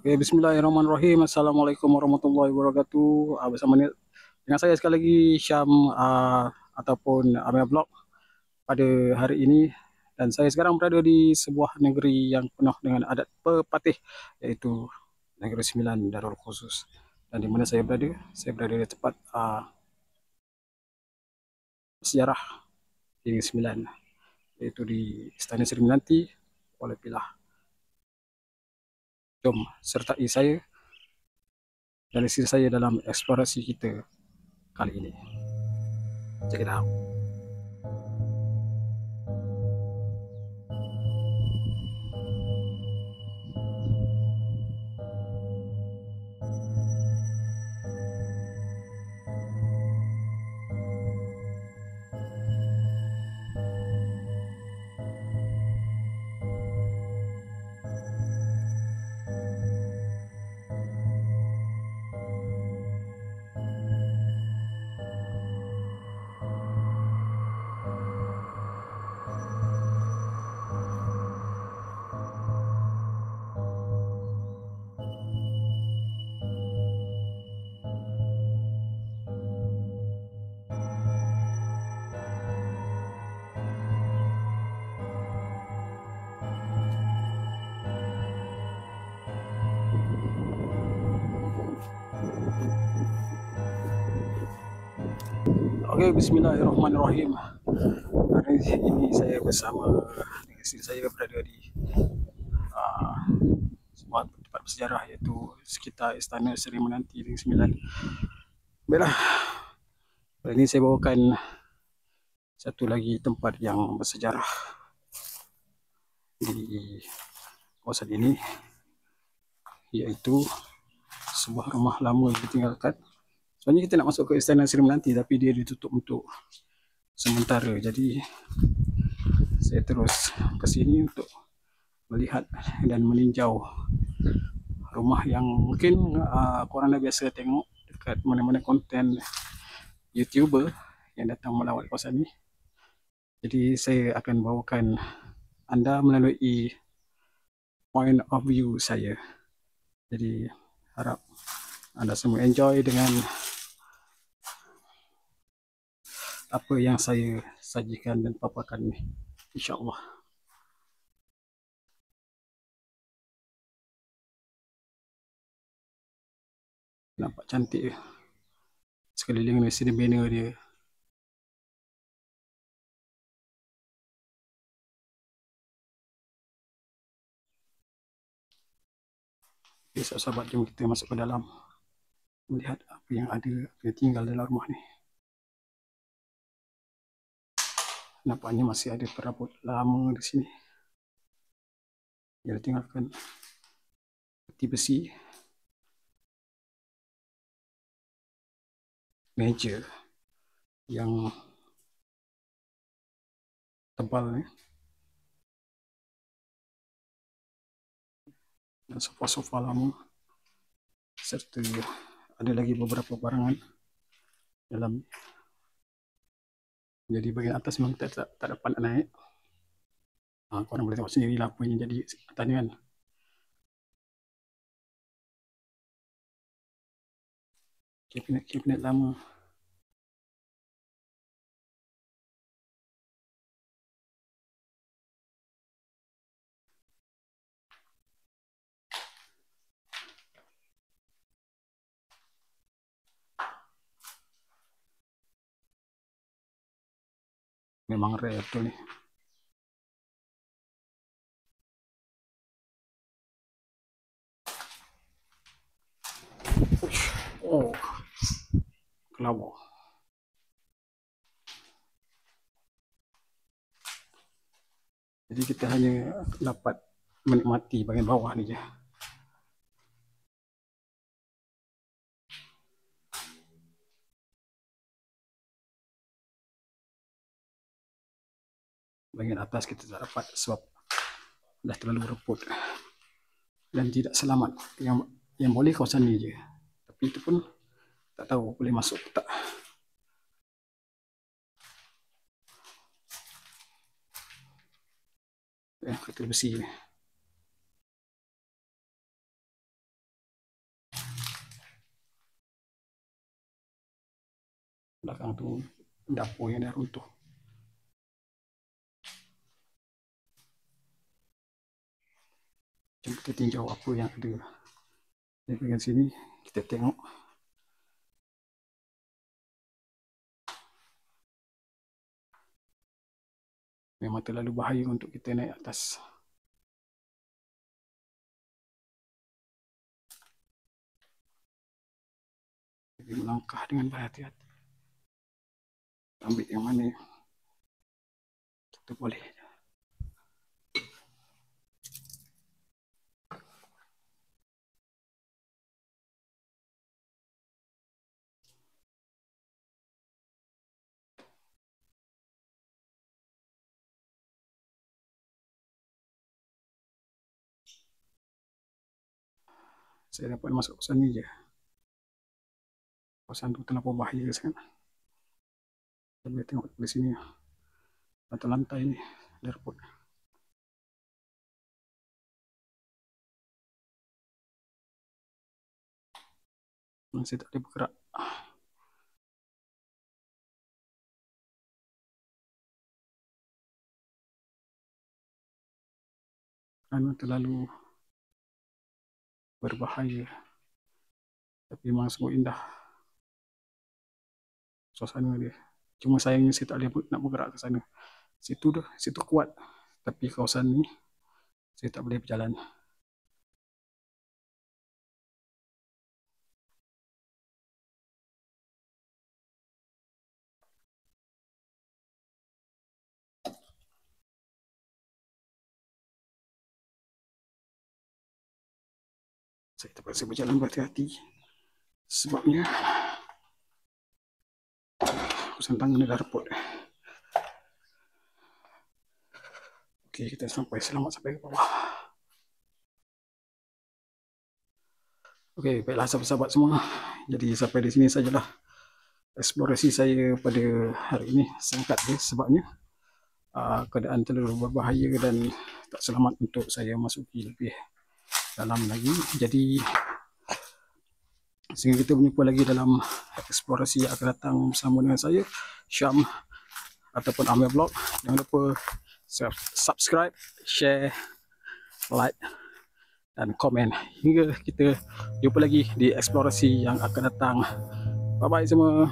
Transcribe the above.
Oke, bismillahirrahmanirrahim. Assalamualaikum warahmatullahi wabarakatuh. Bersama dengan saya sekali lagi Syam ataupun Amir Vlog pada hari ini, dan saya sekarang berada di sebuah negeri yang penuh dengan adat pepatih, iaitu Negeri Sembilan Darul Khusus. Dan di mana saya berada? Saya berada di tempat sejarah di Negeri Sembilan, yaitu di Istana Seri Menanti, Kuala Pilah. Jom sertai saya dan isteri saya dalam eksplorasi kita kali ini. Check it out. Oke, bismillahirrahmanirrahim. Hari ini saya bersama dengan isteri saya berada di uh, sebuah tempat bersejarah, iaitu sekitar Istana Seri Menanti Negeri Sembilan. Baiklah, hari ini saya bawakan satu lagi tempat yang bersejarah di kawasan ini, iaitu sebuah rumah lama yang ditinggalkan. Sebenarnya kita nak masuk ke Istana Seri Menanti, tapi dia ditutup untuk sementara. Jadi saya terus ke sini untuk melihat dan meninjau rumah yang mungkin korang dah biasa tengok dekat mana-mana konten YouTuber yang datang melawat kawasan ni. Jadi saya akan bawakan anda melalui point of view saya. Jadi harap anda semua enjoy dengan apa yang saya sajikan dan paparkan ni, insyaAllah. Nampak cantik ke? Sekeliling ni sini banner dia. Okay, sahabat-sahabat, jom kita masuk ke dalam, melihat apa yang ada, apa yang tinggal dalam rumah ni. Nampaknya masih ada perabot lama di sini. Dia tinggalkan peti besi, meja yang tebal ni, dan sofa-sofa lama, serta ada lagi beberapa barangan dalam. Jadi bahagian atas memang tak dapat nak naik. Korang boleh tengok sendiri lah apa yang jadi atas ni kan. Kabinet lama. Memang rare betul ni. Oh, kelabur. Jadi kita hanya dapat menikmati bahagian bawah ni je. Bahagian atas kita tak dapat sebab dah terlalu reput dan tidak selamat. Yang boleh kawasan ni je, tapi itu pun tak tahu boleh masuk ke tak. Kereta besi ni. Belakang tu dapur yang dah runtuh. Jom kita tinjau apa yang ada. Dari sini kita tengok. Memang terlalu bahaya untuk kita naik atas. Jadi melangkah dengan berhati-hati. Ambil yang mana kita boleh. Saya dapat masuk kosan ni je. Kosan tu terlalu bahaya sangat. Kita boleh tengok dari sini. Lantai-lantai ni ada rumput. Saya tak boleh bergerak. Kerana terlalu berbahaya. Tapi memang sungguh indah suasana dia. Cuma sayangnya saya tak boleh nak bergerak ke sana. Situ kuat. Tapi kawasan ni saya tak boleh berjalan. Saya terpaksa berjalan berhati-hati. Sebabnya kosan tangga ni dah reput. Okey, kita selamat sampai ke bawah. Okey, baiklah sahabat-sahabat semua. Jadi sampai di sini sajalah eksplorasi saya pada hari ini. Singkat dia sebabnya keadaan terlalu berbahaya dan tak selamat untuk saya masuki lebih dalam lagi. Jadi sehingga kita berjumpa lagi dalam eksplorasi yang akan datang bersama dengan saya, Syam ataupun Amir Vlog. Jangan lupa subscribe, share, like dan komen. Hingga kita jumpa lagi di eksplorasi yang akan datang. Bye bye semua.